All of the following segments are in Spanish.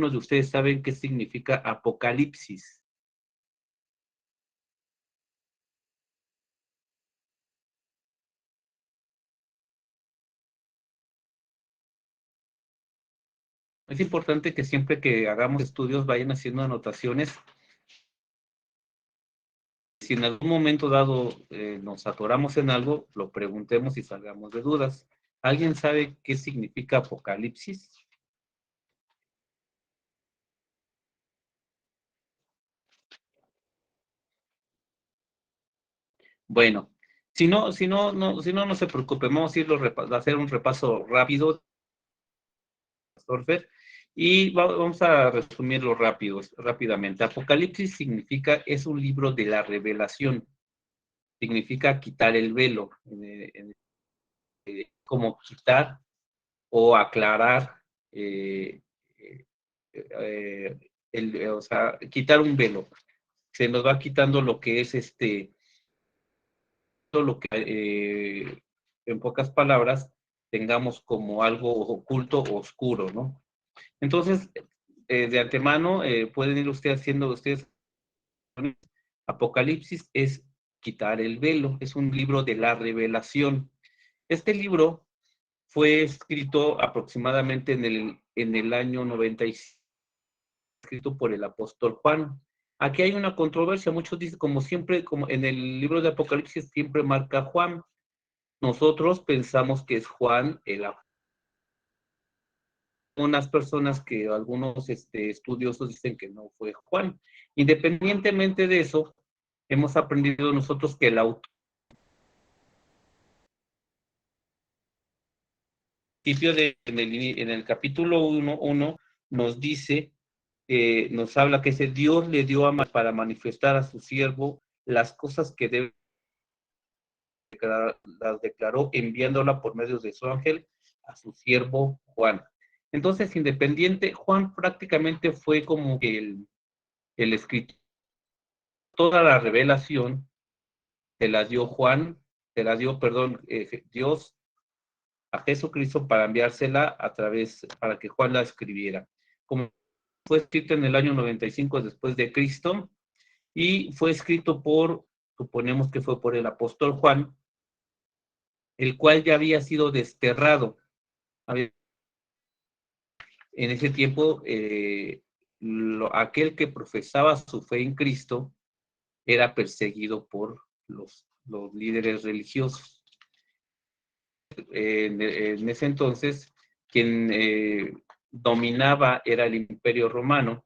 de ustedes saben qué significa Apocalipsis? Es importante que siempre que hagamos estudios vayan haciendo anotaciones. Si en algún momento dado nos atoramos en algo, lo preguntemos y salgamos de dudas. ¿Alguien sabe qué significa Apocalipsis? Bueno, no se preocupe, vamos a a hacer un repaso rápido, Storfer, y vamos a resumirlo rápidamente. Apocalipsis significa, es un libro de la revelación, significa quitar el velo, como quitar o aclarar, eh, o sea, quitar un velo. Se nos va quitando lo que es lo que, en pocas palabras, tengamos como algo oculto o oscuro, ¿no? Entonces, de antemano, pueden ir ustedes, Apocalipsis es quitar el velo, es un libro de la revelación. Este libro fue escrito aproximadamente en el año 95, escrito por el apóstol Juan. Aquí hay una controversia, muchos dicen, como siempre, como en el libro de Apocalipsis siempre marca Juan. Nosotros pensamos que es Juan el apóstol. Unas personas que algunos estudiosos dicen que no fue Juan. Independientemente de eso, hemos aprendido nosotros que el autor en el capítulo 1 nos dice, nos habla que ese Dios le dio para manifestar a su siervo las cosas que debe declarar, las declaró enviándola por medio de su ángel a su siervo Juan. Entonces, Juan prácticamente fue como que el escritor. Toda la revelación se la dio perdón, Dios a Jesucristo para enviársela para que Juan la escribiera. Como fue escrito en el año 95 después de Cristo, y fue escrito suponemos que fue por el apóstol Juan, el cual ya había sido desterrado. En ese tiempo, aquel que profesaba su fe en Cristo era perseguido por los líderes religiosos. En ese entonces, quien dominaba era el Imperio Romano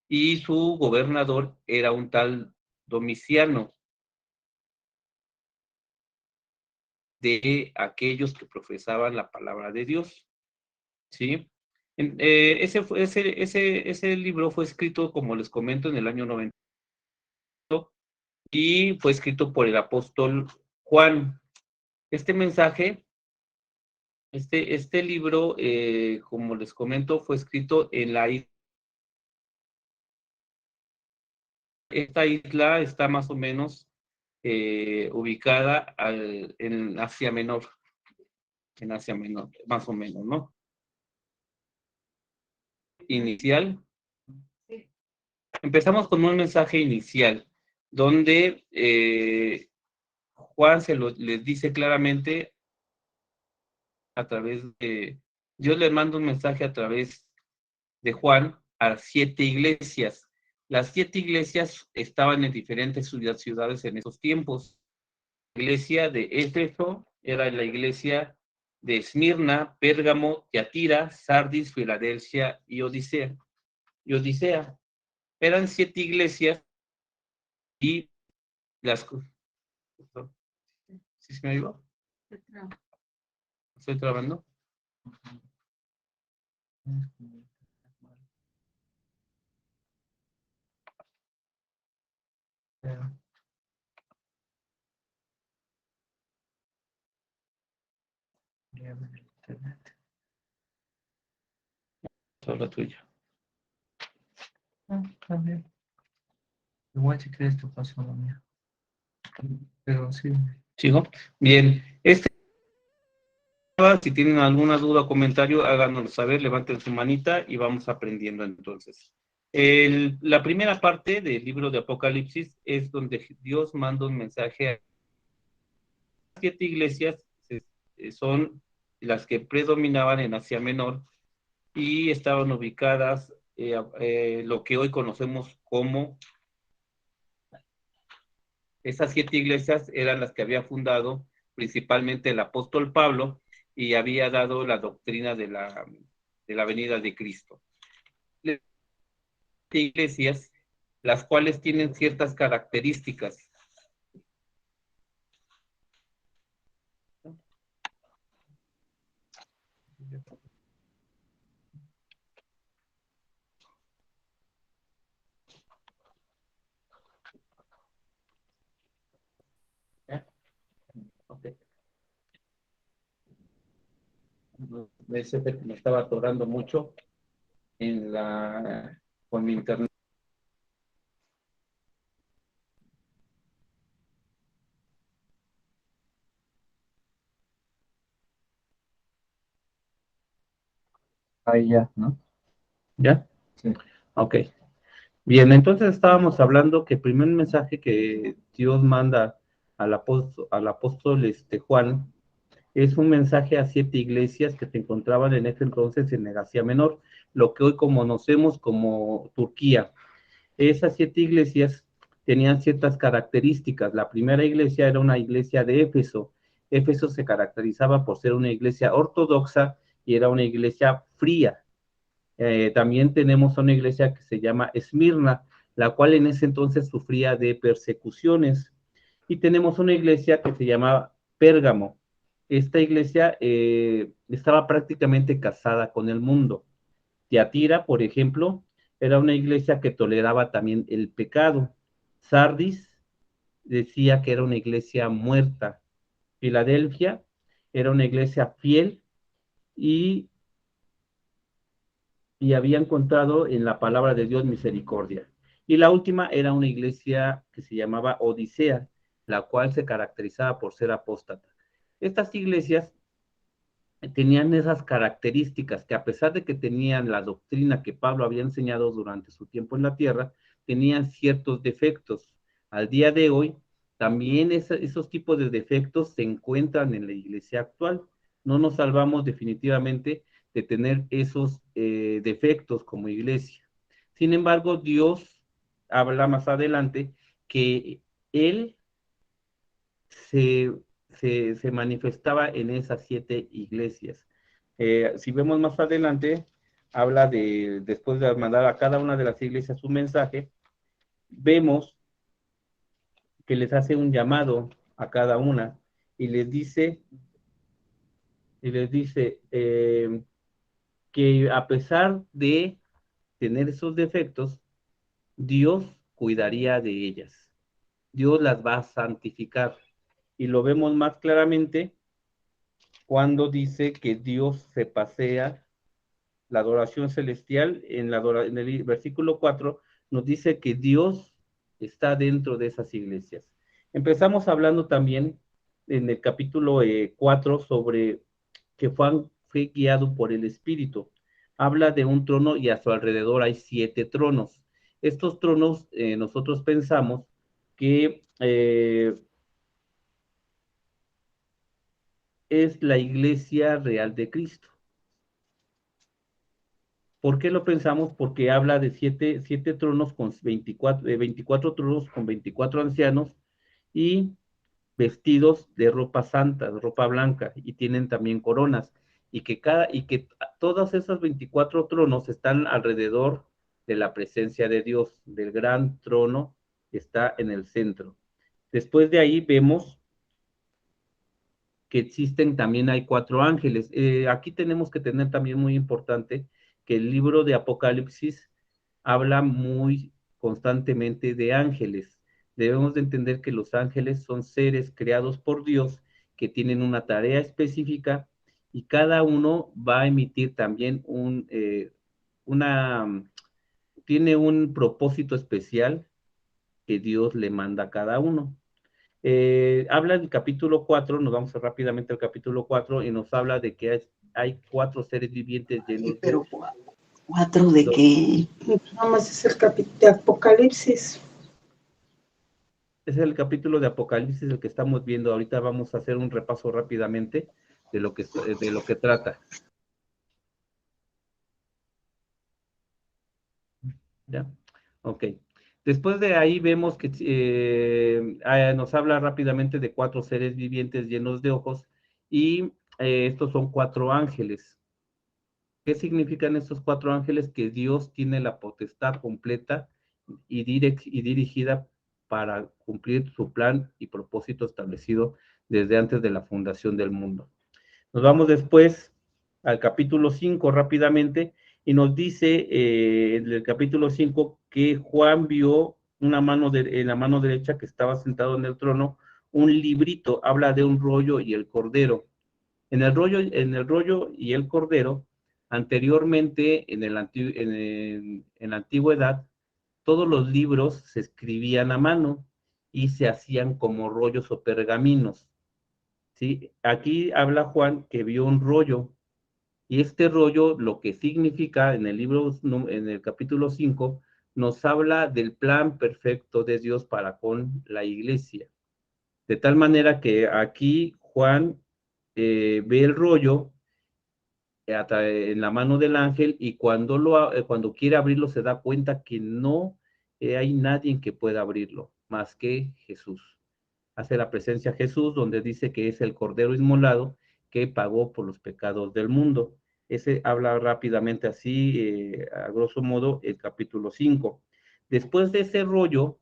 y su gobernador era un tal Domiciano, de aquellos que profesaban la palabra de Dios, ¿sí? Ese libro fue escrito, como les comento, en el año 90 y fue escrito por el apóstol Juan. Este mensaje, este libro, como les comento, fue escrito en la isla. Esta isla está más o menos ubicada en Asia Menor, más o menos, ¿no? Inicial. Empezamos con un mensaje inicial, donde Juan les dice claramente a través de, Dios le manda un mensaje a través de Juan a 7 iglesias. Las 7 iglesias estaban en diferentes ciudades en esos tiempos. La iglesia de Éfeso era la iglesia de Esmirna, Pérgamo, Tiatira, Sardis, Filadelfia y Odisea. Eran 7 iglesias y las... ¿Sí se me ayudó? ¿Estoy trabando? Solo tuya. También. Igual si crees tu paso lo mío. Pero sí. ¿Sigo? Bien. Si tienen alguna duda o comentario, háganoslo saber, levanten su manita y vamos aprendiendo entonces. La primera parte del libro de Apocalipsis es donde Dios manda un mensaje a 7 iglesias, son las que predominaban en Asia Menor y estaban ubicadas lo que hoy conocemos como esas 7 iglesias eran las que había fundado principalmente el apóstol Pablo y había dado la doctrina de la venida de Cristo. Iglesias, las cuales tienen ciertas características. Okay. Me estaba atorando mucho con mi internet. Ahí ya, ¿no? ¿Ya? Sí. Ok. Bien, entonces estábamos hablando que el primer mensaje que Dios manda al apóstol Juan es un mensaje a 7 iglesias que se encontraban en ese entonces en Asia Menor, lo que hoy conocemos como Turquía. Esas 7 iglesias tenían ciertas características. La primera iglesia era una iglesia de Éfeso. Éfeso se caracterizaba por ser una iglesia ortodoxa y era una iglesia fría. También tenemos una iglesia que se llama Esmirna, la cual en ese entonces sufría de persecuciones. Y tenemos una iglesia que se llama Pérgamo. Esta iglesia estaba prácticamente casada con el mundo. Tiatira, por ejemplo, era una iglesia que toleraba también el pecado. Sardis decía que era una iglesia muerta. Filadelfia era una iglesia fiel y había encontrado en la palabra de Dios misericordia. Y la última era una iglesia que se llamaba Odisea, la cual se caracterizaba por ser apóstata. Estas iglesias tenían esas características que a pesar de que tenían la doctrina que Pablo había enseñado durante su tiempo en la tierra, tenían ciertos defectos. Al día de hoy, también esos tipos de defectos se encuentran en la iglesia actual. No nos salvamos definitivamente de tener esos defectos como iglesia. Sin embargo, Dios habla más adelante que Él se, se manifestaba en esas 7 iglesias. Si vemos más adelante, habla después de mandar a cada una de las iglesias un mensaje, vemos que les hace un llamado a cada una y les dice que a pesar de tener esos defectos, Dios cuidaría de ellas. Dios las va a santificar. Y lo vemos más claramente cuando dice que Dios se pasea la adoración celestial, en el versículo 4 nos dice que Dios está dentro de esas iglesias. Empezamos hablando también en el capítulo 4 sobre que Juan fue guiado por el Espíritu. Habla de un trono y a su alrededor hay 7 tronos. Estos tronos nosotros pensamos que es la iglesia real de Cristo. ¿Por qué lo pensamos? Porque habla de siete tronos con 24 tronos con 24 ancianos y vestidos de ropa santa, de ropa blanca, y tienen también coronas, y que todos esos 24 tronos están alrededor de la presencia de Dios, del gran trono que está en el centro. Después de ahí vemos que existen también hay 4 ángeles. Aquí tenemos que tener también muy importante que el libro de Apocalipsis habla muy constantemente de ángeles. Debemos de entender que los ángeles son seres creados por Dios que tienen una tarea específica y cada uno va a emitir también tiene un propósito especial que Dios le manda a cada uno. Habla del capítulo 4, nos vamos rápidamente al capítulo 4 y nos habla de que hay 4 seres vivientes Ay, llenos de... pero ¿cuatro de qué? Nada más es el capítulo de Apocalipsis. Es el capítulo de Apocalipsis el que estamos viendo. Ahorita vamos a hacer un repaso rápidamente de lo que trata. ¿Ya? Ok. Después de ahí vemos que nos habla rápidamente de 4 seres vivientes llenos de ojos y estos son 4 ángeles. ¿Qué significan estos 4 ángeles? Que Dios tiene la potestad completa y dirigida para cumplir su plan y propósito establecido desde antes de la fundación del mundo. Nos vamos después al capítulo 5 rápidamente y nos dice en el capítulo 5 que Juan vio en la mano derecha que estaba sentado en el trono un librito, habla de un rollo y el cordero. En el rollo y el cordero, anteriormente en la antigüedad, todos los libros se escribían a mano y se hacían como rollos o pergaminos. ¿Sí? Aquí habla Juan que vio un rollo y este rollo lo que significa en el capítulo 5 nos habla del plan perfecto de Dios para con la iglesia. De tal manera que aquí Juan ve el rollo en la mano del ángel y cuando quiere abrirlo se da cuenta que no hay nadie que pueda abrirlo más que Jesús. Hace la presencia Jesús donde dice que es el Cordero Inmolado que pagó por los pecados del mundo. Ese habla rápidamente así, a grosso modo, el capítulo 5. Después de ese rollo,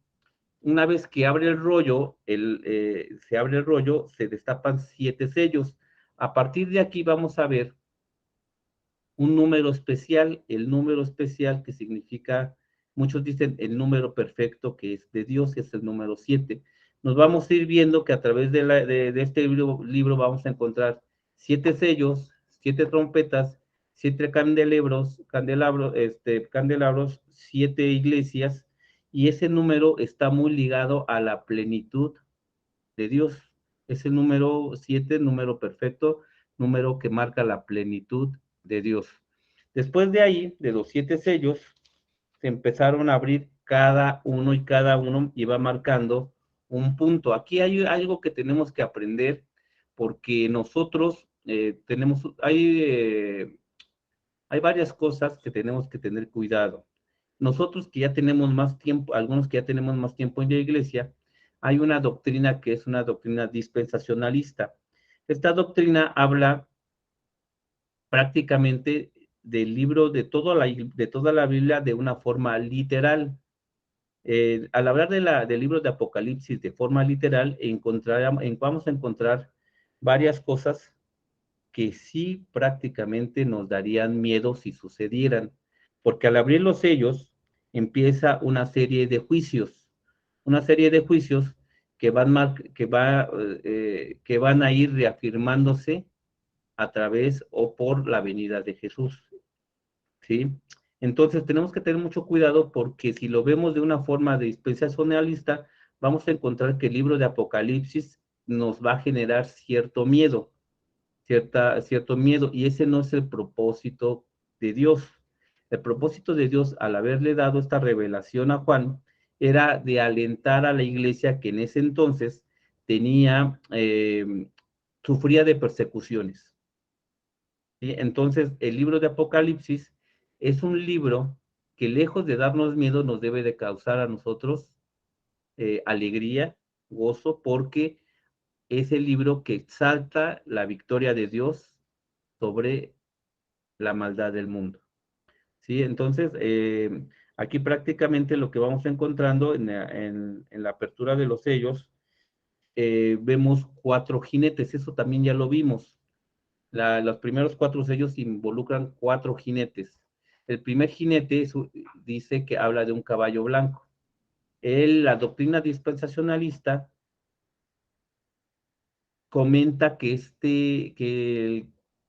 una vez que abre el rollo, se abre el rollo, se destapan 7 sellos. A partir de aquí vamos a ver un número especial, el número especial que significa, muchos dicen el número perfecto que es de Dios, es el número 7. Nos vamos a ir viendo que a través de este libro vamos a encontrar 7 sellos, 7 trompetas, 7 candelabros, 7 iglesias, y ese número está muy ligado a la plenitud de Dios. Es el número 7, número perfecto, número que marca la plenitud de Dios. Después de ahí, de los 7 sellos, se empezaron a abrir cada uno iba marcando un punto. Aquí hay algo que tenemos que aprender porque nosotros hay varias cosas que tenemos que tener cuidado. Nosotros que ya tenemos más tiempo, algunos que ya tenemos más tiempo en la iglesia, hay una doctrina que es una doctrina dispensacionalista. Esta doctrina habla prácticamente del libro de toda la Biblia de una forma literal. Al hablar del libro de Apocalipsis de forma literal, vamos a encontrar varias cosas que sí prácticamente nos darían miedo si sucedieran, porque al abrir los sellos empieza una serie de juicios que van a ir reafirmándose a través o por la venida de Jesús, ¿sí? Entonces tenemos que tener mucho cuidado porque si lo vemos de una forma dispensacionalista, vamos a encontrar que el libro de Apocalipsis nos va a generar cierto miedo, y ese no es el propósito de Dios. El propósito de Dios, al haberle dado esta revelación a Juan, era de alentar a la iglesia que en ese entonces sufría de persecuciones. ¿Sí? Entonces, el libro de Apocalipsis es un libro que lejos de darnos miedo, nos debe de causar a nosotros alegría, gozo, porque es el libro que exalta la victoria de Dios sobre la maldad del mundo. ¿Sí? Entonces, aquí prácticamente lo que vamos encontrando en la apertura de los sellos, vemos 4 jinetes, eso también ya lo vimos. Los primeros 4 sellos involucran 4 jinetes. El primer jinete dice que habla de un caballo blanco. La doctrina dispensacionalista comenta que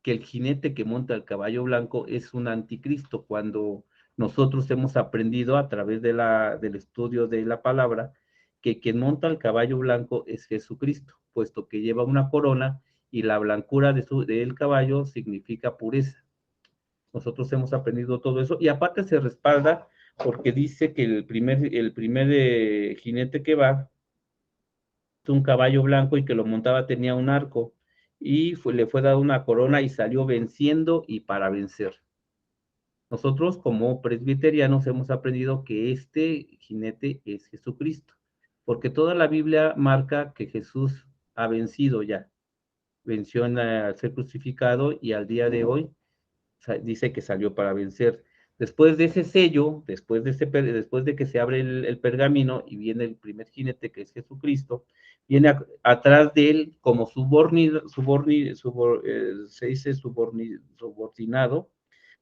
el jinete que monta el caballo blanco es un anticristo, cuando nosotros hemos aprendido a través del estudio de la palabra que quien monta el caballo blanco es Jesucristo, puesto que lleva una corona y la blancura del caballo significa pureza. Nosotros hemos aprendido todo eso y aparte se respalda porque dice que el primer jinete que va es un caballo blanco y que lo montaba tenía un arco y le fue dada una corona y salió venciendo y para vencer. Nosotros como presbiterianos hemos aprendido que este jinete es Jesucristo, porque toda la Biblia marca que Jesús ha vencido ya, venció al ser crucificado y al día de hoy dice que salió para vencer. Después de ese sello, después de que se abre el pergamino y viene el primer jinete que es Jesucristo, viene atrás de él como subordinado,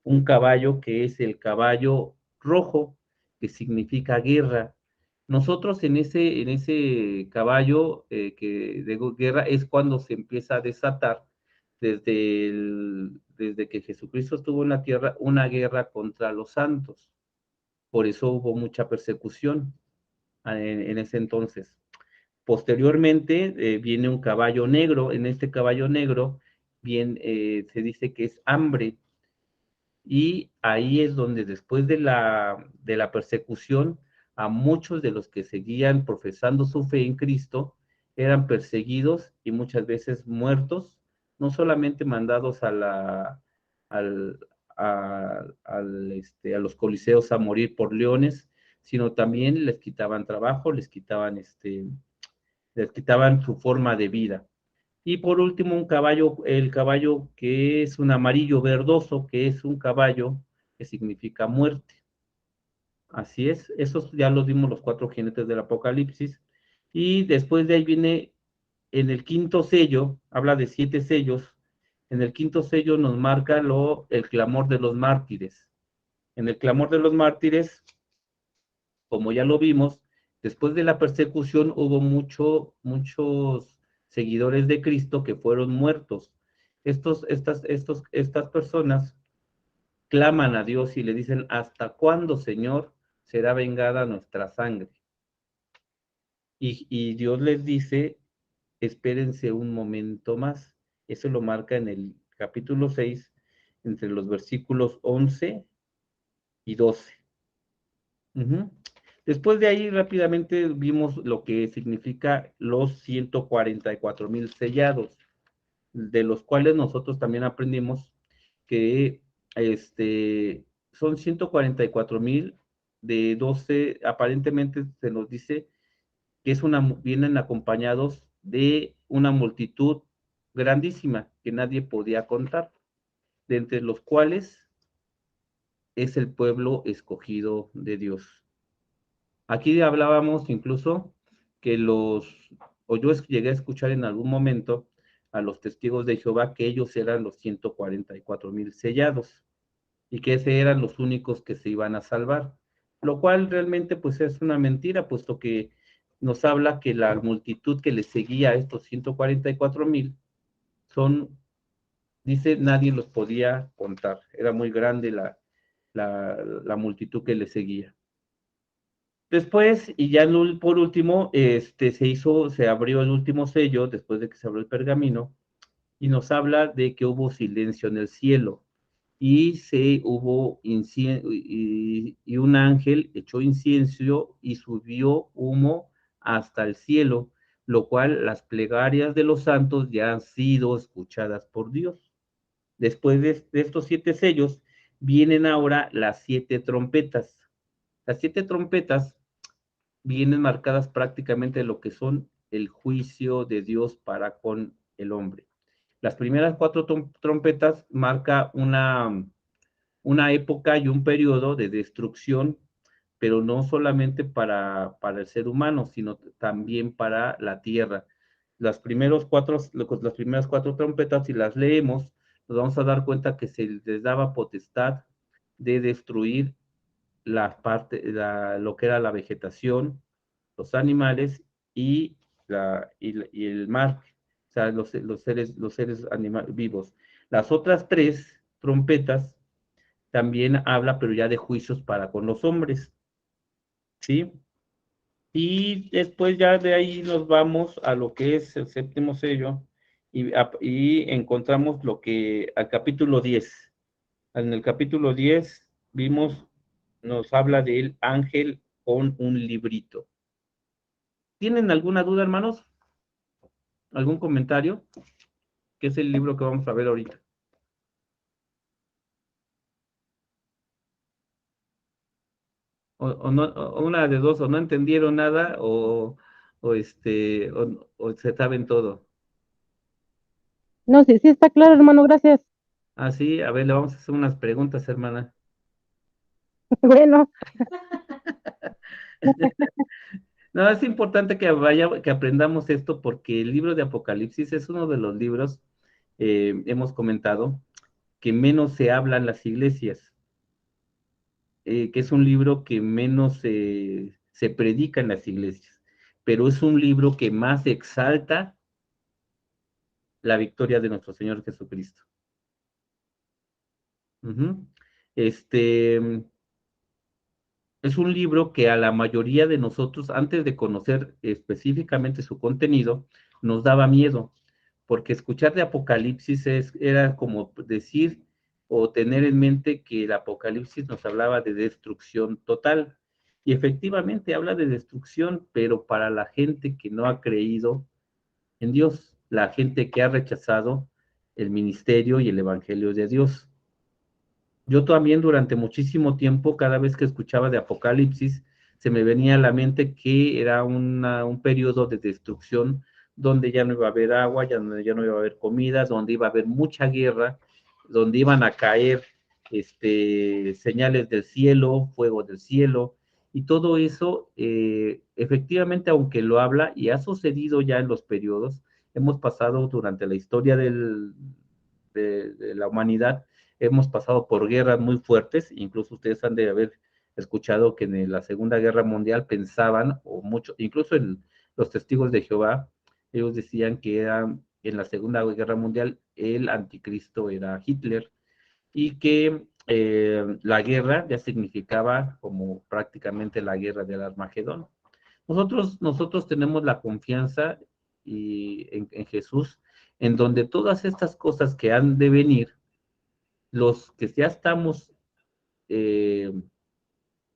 un caballo que es el caballo rojo, que significa guerra. Nosotros en ese caballo de guerra es cuando se empieza a desatar desde que Jesucristo estuvo en la tierra, una guerra contra los santos. Por eso hubo mucha persecución en ese entonces. Posteriormente viene un caballo negro. En este caballo negro se dice que es hambre. Y ahí es donde después de la persecución, a muchos de los que seguían profesando su fe en Cristo eran perseguidos y muchas veces muertos, no solamente mandados al, a los coliseos a morir por leones, sino también les quitaban trabajo, les quitaban su forma de vida. Y por último, el caballo que es un amarillo verdoso, que es un caballo que significa muerte. Así es, esos ya los vimos los 4 jinetes del Apocalipsis. Y después de ahí viene en el quinto sello, habla de 7 sellos. En el quinto sello nos marca el clamor de los mártires. En el clamor de los mártires, como ya lo vimos, después de la persecución hubo muchos seguidores de Cristo que fueron muertos. Estas personas claman a Dios y le dicen, ¿hasta cuándo, Señor, será vengada nuestra sangre? Y Dios les dice, espérense un momento más. Eso lo marca en el capítulo 6, entre los versículos 11 y 12. Uh-huh. Después de ahí rápidamente vimos lo que significa los 144,000 sellados, de los cuales nosotros también aprendimos que son 144,000 de 12, aparentemente se nos dice que vienen acompañados de una multitud grandísima que nadie podía contar, de entre los cuales es el pueblo escogido de Dios. Aquí hablábamos incluso que o yo llegué a escuchar en algún momento a los testigos de Jehová que ellos eran los 144,000 sellados y que ese eran los únicos que se iban a salvar, lo cual realmente pues es una mentira, puesto que nos habla que la multitud que le seguía a estos 144,000 dice, nadie los podía contar, era muy grande la multitud que le seguía. Después, y ya por último, se abrió el último sello, después de que se abrió el pergamino, y nos habla de que hubo silencio en el cielo, y hubo y un ángel echó incienso y subió humo hasta el cielo, lo cual las plegarias de los santos ya han sido escuchadas por Dios. Después de estos 7 sellos, vienen ahora las 7 trompetas. Las 7 trompetas vienen marcadas prácticamente lo que son el juicio de Dios para con el hombre. Las primeras 4 trompetas marca una época y un periodo de destrucción, pero no solamente para el ser humano, sino también para la tierra. Las primeras 4 trompetas, si las leemos, nos vamos a dar cuenta que se les daba potestad de destruir lo que era la vegetación, los animales y el mar, o sea, los seres vivos. Las otras 3 trompetas también habla, pero ya de juicios para con los hombres, ¿sí? Y después ya de ahí nos vamos a lo que es el séptimo sello y encontramos lo que al capítulo 10. En el capítulo 10 vimos, nos habla del ángel con un librito. ¿Tienen alguna duda, hermanos? ¿Algún comentario? ¿Qué es el libro que vamos a ver ahorita? O no, o una de dos, o no entendieron nada, o se saben todo. No, sí, sí está claro, hermano, gracias. Ah, sí, a ver, le vamos a hacer unas preguntas, hermana. Bueno, No, es importante que aprendamos esto porque el libro de Apocalipsis es uno de los libros, hemos comentado, que menos se habla en las iglesias, que es un libro que menos se predica en las iglesias, pero es un libro que más exalta la victoria de nuestro Señor Jesucristo. Ujú. Este es un libro que a la mayoría de nosotros, antes de conocer específicamente su contenido, nos daba miedo, porque escuchar de Apocalipsis era como decir o tener en mente que el Apocalipsis nos hablaba de destrucción total. Y efectivamente habla de destrucción, pero para la gente que no ha creído en Dios, la gente que ha rechazado el ministerio y el evangelio de Dios. Yo también durante muchísimo tiempo, cada vez que escuchaba de Apocalipsis, se me venía a la mente que era un periodo de destrucción donde ya no iba a haber agua, ya no iba a haber comida, donde iba a haber mucha guerra, donde iban a caer señales del cielo, fuego del cielo, y todo eso, efectivamente, aunque lo habla y ha sucedido ya en los periodos, hemos pasado durante la historia de la humanidad, hemos pasado por guerras muy fuertes, incluso ustedes han de haber escuchado que en la Segunda Guerra Mundial pensaban, o mucho, incluso los testigos de Jehová, ellos decían que era, en la Segunda Guerra Mundial el anticristo era Hitler y que la guerra ya significaba como prácticamente la guerra del Armagedón. Nosotros tenemos la confianza en Jesús, en donde todas estas cosas que han de venir, los que ya estamos eh,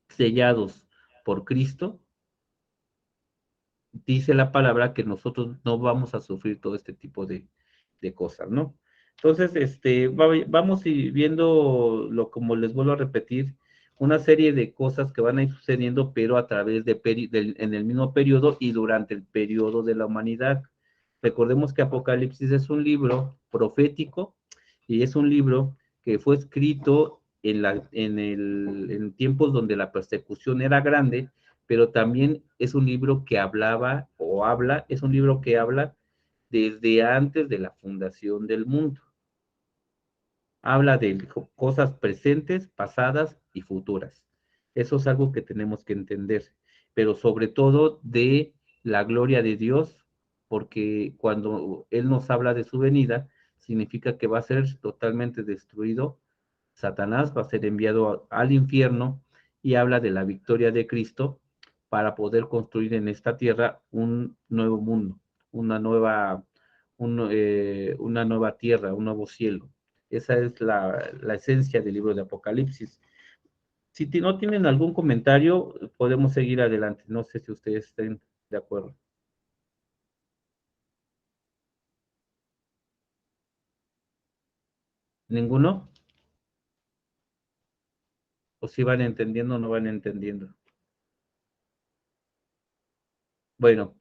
sellados por Cristo, dice la palabra que nosotros no vamos a sufrir todo este tipo de cosas, ¿no? Entonces, vamos viendo, como les vuelvo a repetir, una serie de cosas que van a ir sucediendo, pero a través en el mismo periodo y durante el periodo de la humanidad. Recordemos que Apocalipsis es un libro profético y es un libro que fue escrito en tiempos donde la persecución era grande, pero también es un libro que es un libro que habla desde antes de la fundación del mundo. Habla de cosas presentes, pasadas y futuras. Eso es algo que tenemos que entender, pero sobre todo de la gloria de Dios, porque cuando Él nos habla de su venida, significa que va a ser totalmente destruido. Satanás va a ser enviado al infierno y habla de la victoria de Cristo para poder construir en esta tierra un nuevo mundo, una nueva, una nueva tierra, un nuevo cielo. Esa es la esencia del libro de Apocalipsis. Si no tienen algún comentario, podemos seguir adelante. No sé si ustedes estén de acuerdo. ¿Ninguno? ¿O si van entendiendo o no van entendiendo? Bueno,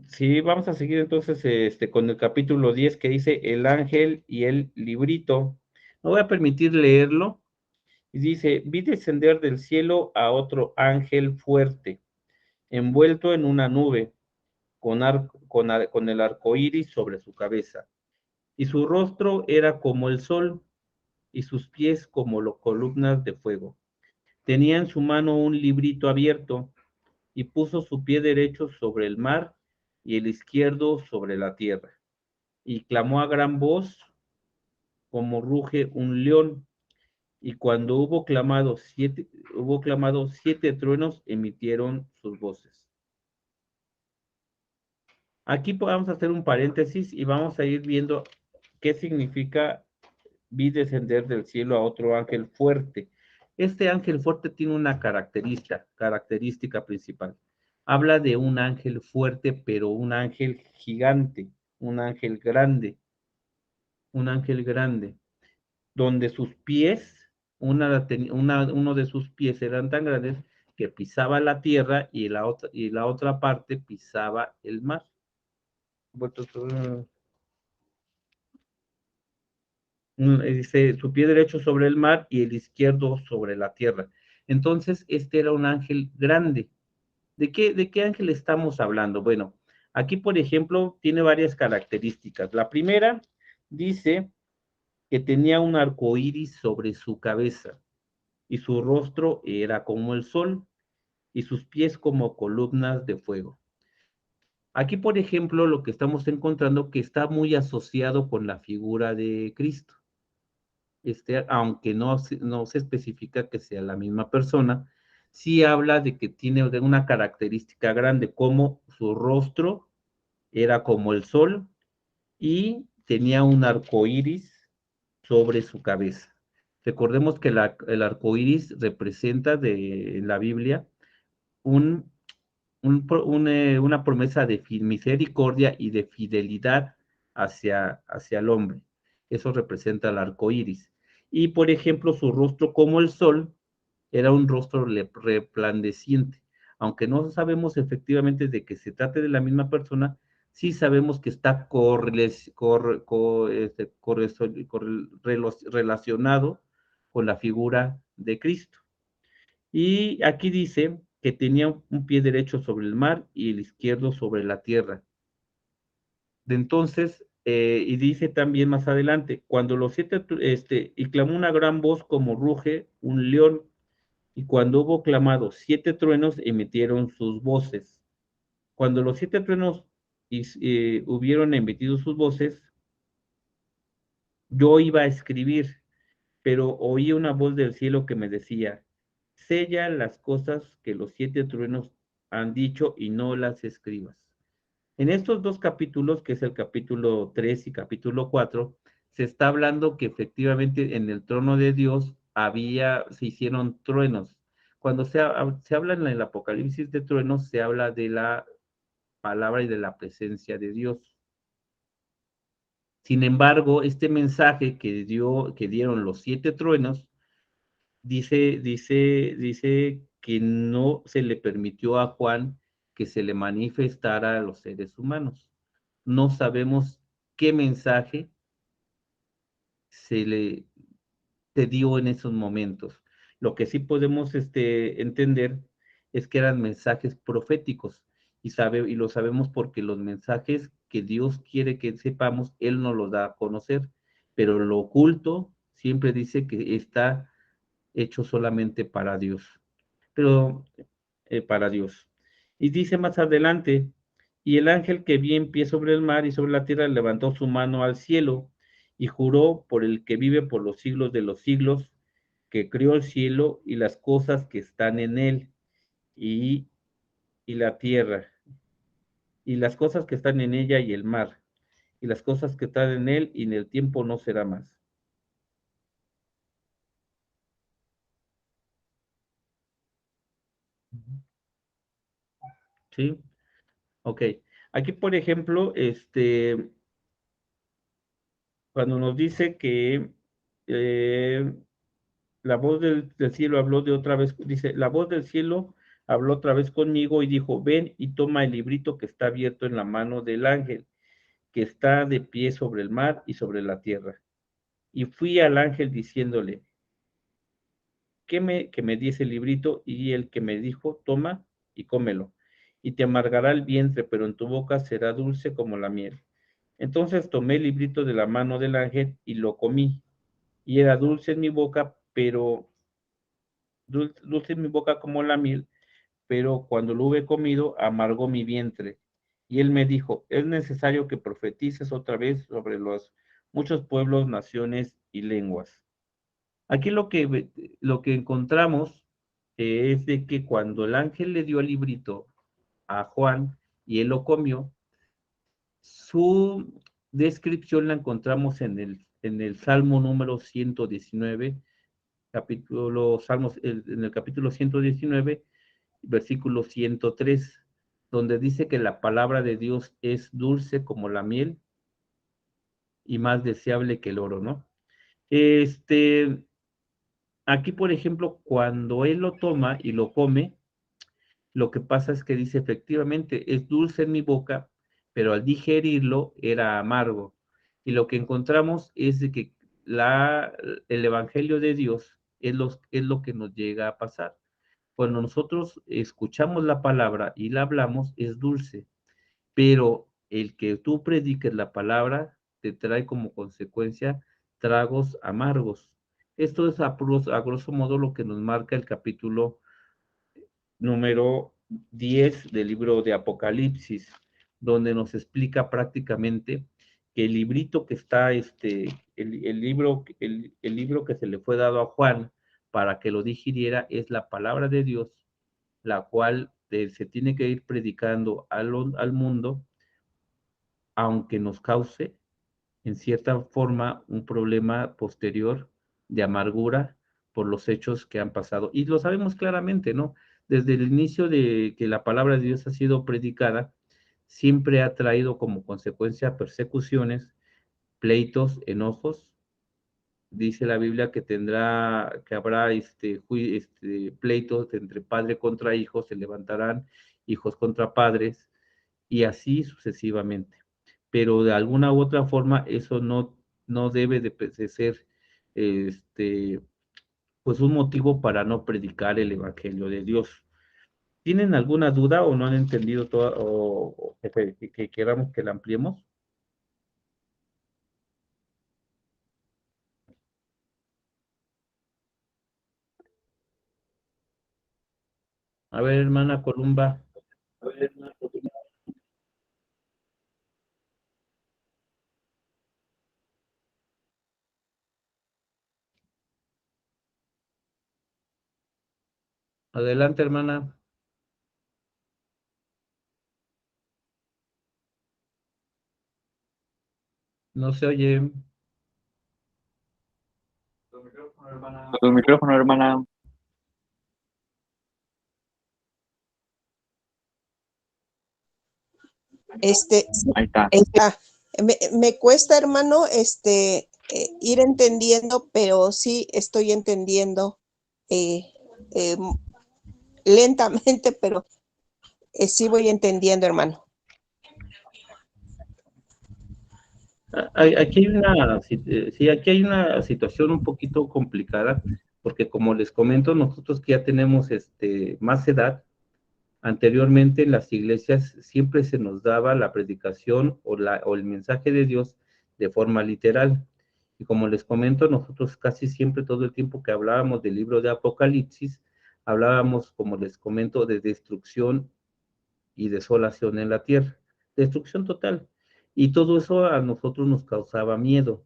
si vamos a seguir entonces con el capítulo 10 que dice el ángel y el librito. Me voy a permitir leerlo. Y dice, vi descender del cielo a otro ángel fuerte, envuelto en una nube, con el arco iris sobre su cabeza. Y su rostro era como el sol, y sus pies como columnas de fuego. Tenía en su mano un librito abierto, y puso su pie derecho sobre el mar y el izquierdo sobre la tierra. Y clamó a gran voz como ruge un león. Y cuando hubo clamado siete truenos, emitieron sus voces. Aquí vamos a hacer un paréntesis y vamos a ir viendo qué significa vi descender del cielo a otro ángel fuerte. Este ángel fuerte tiene una característica principal. Habla de un ángel fuerte, pero un ángel gigante, un ángel grande, donde sus pies, uno de sus pies eran tan grandes que pisaba la tierra y la otra parte pisaba el mar. Dice, su pie derecho sobre el mar y el izquierdo sobre la tierra. Entonces, este era un ángel grande. De qué ángel estamos hablando? Bueno, aquí, por ejemplo, tiene varias características. La primera dice que tenía un arco iris sobre su cabeza y su rostro era como el sol y sus pies como columnas de fuego. Aquí, por ejemplo, lo que estamos encontrando que está muy asociado con la figura de Cristo. Aunque no se especifica que sea la misma persona, sí habla de que tiene una característica grande, como su rostro era como el sol y tenía un arco iris sobre su cabeza. Recordemos que el arco iris representa en la Biblia un, una promesa de misericordia y de fidelidad hacia el hombre. Eso representa el arco iris. Y por ejemplo, su rostro como el sol era un rostro resplandeciente. Aunque no sabemos efectivamente de que se trate de la misma persona, sí sabemos que está relacionado con la figura de Cristo. Y aquí dice que tenía un pie derecho sobre el mar y el izquierdo sobre la tierra. De entonces, y dice también más adelante, cuando los siete, y clamó una gran voz como ruge un león, y cuando hubo clamado 7 truenos, emitieron sus voces. Cuando los 7 truenos hubieron emitido sus voces, yo iba a escribir, pero oí una voz del cielo que me decía, sella las cosas que los 7 truenos han dicho y no las escribas. En estos dos capítulos, que es el capítulo 3 y capítulo 4, se está hablando que efectivamente en el trono de Dios se hicieron truenos. Cuando se habla en el Apocalipsis de truenos, se habla de la palabra y de la presencia de Dios. Sin embargo, este mensaje que dieron los 7 truenos, dice que no se le permitió a Juan que se le manifestara a los seres humanos. No sabemos qué mensaje se le se dio en esos momentos. Lo que sí podemos entender es que eran mensajes proféticos y lo sabemos porque los mensajes que Dios quiere que sepamos, Él nos los da a conocer, pero lo oculto siempre dice que está hecho solamente para Dios, pero para Dios. Y dice más adelante, y el ángel que vi en pie sobre el mar y sobre la tierra levantó su mano al cielo y juró por el que vive por los siglos de los siglos, que creó el cielo y las cosas que están en él, y, y la tierra, y las cosas que están en ella y el mar, y las cosas que están en él, y en el tiempo no será más. ¿Sí? Ok. Aquí, por ejemplo, cuando nos dice que eh, la voz del cielo habló de otra vez, dice, la voz del cielo habló otra vez conmigo y dijo, ven y toma el librito que está abierto en la mano del ángel, que está de pie sobre el mar y sobre la tierra. Y fui al ángel diciéndole, que me diese el librito, y el que me dijo, toma y cómelo, y te amargará el vientre, pero en tu boca será dulce como la miel. Entonces tomé el librito de la mano del ángel y lo comí, y era dulce en mi boca, pero dulce en mi boca como la miel, pero cuando lo hube comido, amargó mi vientre. Y él me dijo, es necesario que profetices otra vez sobre los muchos pueblos, naciones y lenguas. Aquí lo que encontramos es de que cuando el ángel le dio el librito a Juan y él lo comió, Su descripción la encontramos en el Salmo número 119, en el capítulo 119, versículo 103, donde dice que la palabra de Dios es dulce como la miel y más deseable que el oro, ¿no? Aquí, por ejemplo, cuando él lo toma y lo come, lo que pasa es que dice, efectivamente, es dulce en mi boca, pero al digerirlo era amargo. Y lo que encontramos es de que el Evangelio de Dios es lo que nos llega a pasar. Cuando nosotros escuchamos la palabra y la hablamos, es dulce, pero el que tú prediques la palabra te trae como consecuencia tragos amargos. Esto es a grosso modo lo que nos marca el capítulo número 10 del libro de Apocalipsis, donde nos explica prácticamente que el librito que está, el libro que se le fue dado a Juan para que lo digiriera es la palabra de Dios, la cual se tiene que ir predicando al mundo, aunque nos cause en cierta forma un problema posterior de amargura por los hechos que han pasado. Y lo sabemos claramente, ¿no? Desde el inicio de que la palabra de Dios ha sido predicada, siempre ha traído como consecuencia persecuciones, pleitos, enojos. Dice la Biblia que habrá pleitos entre padre contra hijo, se levantarán hijos contra padres, y así sucesivamente. Pero de alguna u otra forma eso no debe de ser este, pues un motivo para no predicar el Evangelio de Dios. ¿Tienen alguna duda o no han entendido todo o que queramos que la ampliemos? A ver, hermana Columba. Adelante, hermana. No se oye. Tu micrófono, hermana. Ahí está. Me cuesta, hermano, ir entendiendo, pero sí estoy entendiendo eh, eh, lentamente, pero sí voy entendiendo, hermano. Aquí hay una situación un poquito complicada, porque como les comento, nosotros que ya tenemos más edad, anteriormente en las iglesias siempre se nos daba la predicación o el mensaje de Dios de forma literal. Y como les comento, nosotros casi siempre todo el tiempo que hablábamos del libro de Apocalipsis, hablábamos, como les comento, de destrucción y desolación en la tierra, destrucción total. Y todo eso a nosotros nos causaba miedo.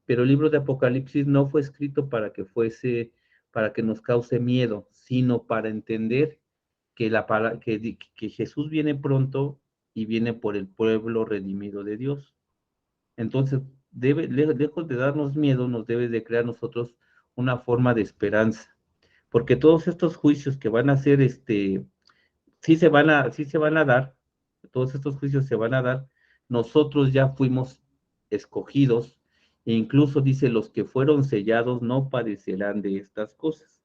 Pero el libro de Apocalipsis no fue escrito para que nos cause miedo, sino para entender que Jesús viene pronto y viene por el pueblo redimido de Dios. Entonces, lejos de darnos miedo, nos debe de crear nosotros una forma de esperanza, porque todos estos juicios que van a ser, sí se van a dar, todos estos juicios se van a dar, nosotros ya fuimos escogidos, e incluso dice, los que fueron sellados no padecerán de estas cosas.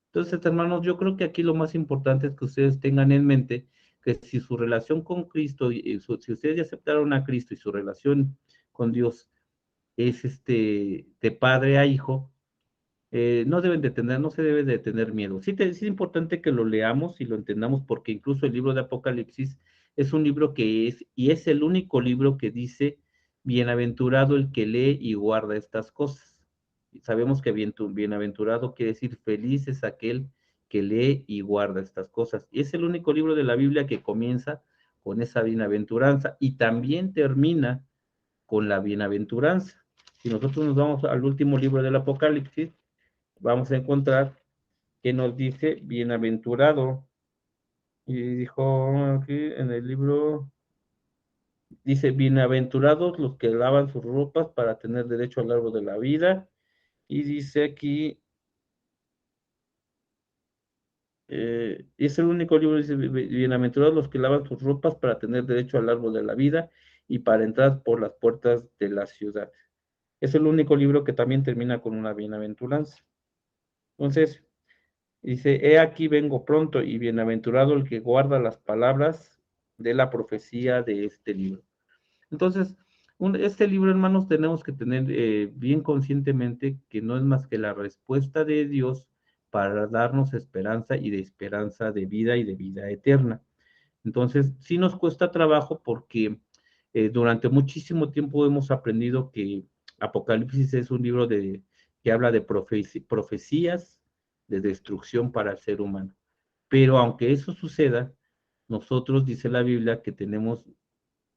Entonces, hermanos, yo creo que aquí lo más importante es que ustedes tengan en mente que si su relación con Cristo, si ustedes ya aceptaron a Cristo y su relación con Dios es de padre a hijo, no se debe de tener miedo. Sí, es importante que lo leamos y lo entendamos porque incluso el libro de Apocalipsis es un libro y es el único libro que dice, bienaventurado el que lee y guarda estas cosas. Y sabemos que bienaventurado quiere decir feliz es aquel que lee y guarda estas cosas. Y es el único libro de la Biblia que comienza con esa bienaventuranza y también termina con la bienaventuranza. Si nosotros nos vamos al último libro del Apocalipsis, vamos a encontrar que nos dice bienaventurado. Y dijo aquí en el libro, Dice, bienaventurados los que lavan sus ropas para tener derecho al árbol de la vida. Y dice aquí, es el único libro, dice, bienaventurados los que lavan sus ropas para tener derecho al árbol de la vida y para entrar por las puertas de la ciudad. Es el único libro que también termina con una bienaventuranza. Entonces, dice, he aquí vengo pronto y bienaventurado el que guarda las palabras de la profecía de este libro. Entonces, este libro, hermanos, tenemos que tener bien conscientemente que no es más que la respuesta de Dios para darnos esperanza y de esperanza de vida y de vida eterna. Entonces, sí nos cuesta trabajo porque durante muchísimo tiempo hemos aprendido que Apocalipsis es un libro que habla de profecías de destrucción para el ser humano. Pero aunque eso suceda, nosotros, dice la Biblia, que tenemos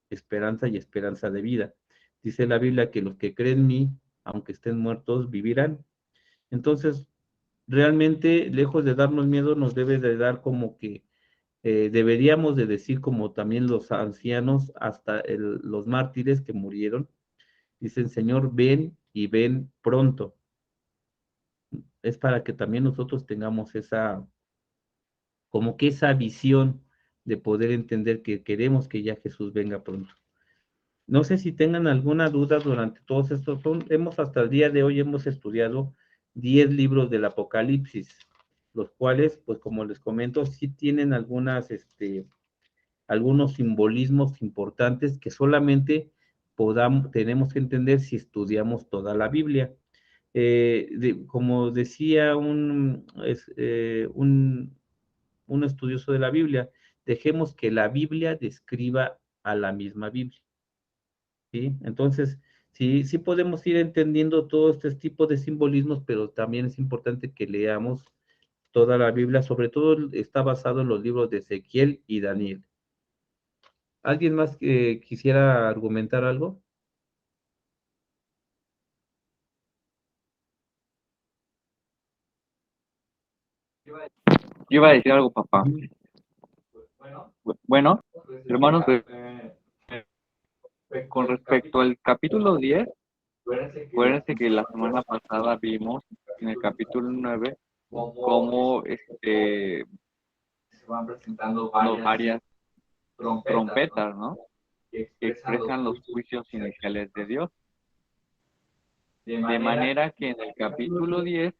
esperanza y esperanza de vida. Dice la Biblia que los que creen en mí, aunque estén muertos, vivirán. Entonces, realmente, lejos de darnos miedo, nos debe de dar como que deberíamos de decir como también los ancianos, hasta los mártires que murieron, dicen, Señor, ven y ven pronto. Es para que también nosotros tengamos como que esa visión de poder entender que queremos que ya Jesús venga pronto. No sé si tengan alguna duda durante todos estos, hemos hasta el día de hoy hemos estudiado 10 libros del Apocalipsis, los cuales, pues como les comento, sí tienen algunos simbolismos importantes que solamente tenemos que entender si estudiamos toda la Biblia. Como decía un estudioso de la Biblia, dejemos que la Biblia describa a la misma Biblia. ¿Sí? Entonces, sí, sí podemos ir entendiendo todo este tipo de simbolismos, pero también es importante que leamos toda la Biblia, sobre todo está basado en los libros de Ezequiel y Daniel. ¿Alguien más que quisiera argumentar algo? Yo iba a decir algo, papá. Bueno, hermanos, con respecto al capítulo 10, acuérdense que la semana pasada vimos en el capítulo 9 cómo se van presentando varias trompetas, ¿no? Que expresan los juicios iniciales de Dios. De manera que en el capítulo 10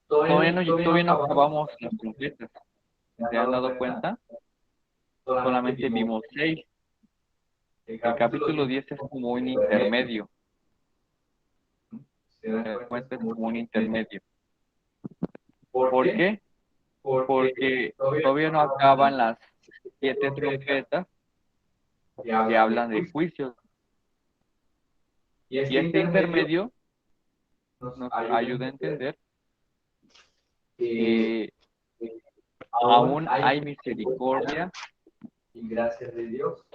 todavía no acabamos las trompetas. ¿Se han dado cuenta? Solamente vimos 6. El capítulo 10 es como un intermedio. ¿Se dan cuenta? Es como un intermedio. ¿Por qué? Porque todavía no acaban las 7 trompetas que hablan de juicios. Y este intermedio nos ayuda a entender que aún hay misericordia y gracia de Dios.